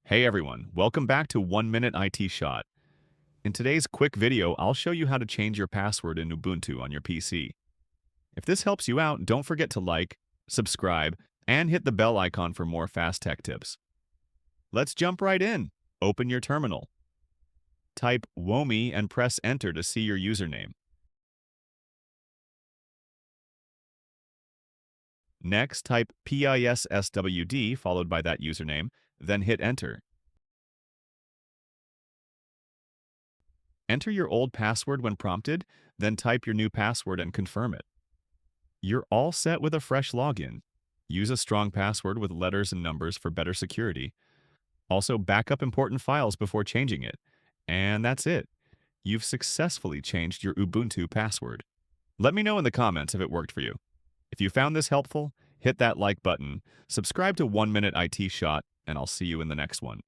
Hey everyone, welcome back to 1 Minute IT Shot. In today's quick video, I'll show you how to change your password in Ubuntu on your PC. If this helps you out, don't forget to like, subscribe, and hit the bell icon for more fast tech tips. Let's jump right in. Open your terminal. Type WOMI and press enter to see your username. Next, type PISSWD followed by that username, then hit enter. Enter your old password when prompted, then type your new password and confirm it. You're all set with a fresh login. Use a strong password with letters and numbers for better security. Also, back up important files before changing it. And that's it. You've successfully changed your Ubuntu password. Let me know in the comments if it worked for you. If you found this helpful, hit that like button, subscribe to 1 Minute IT Shot, and I'll see you in the next one.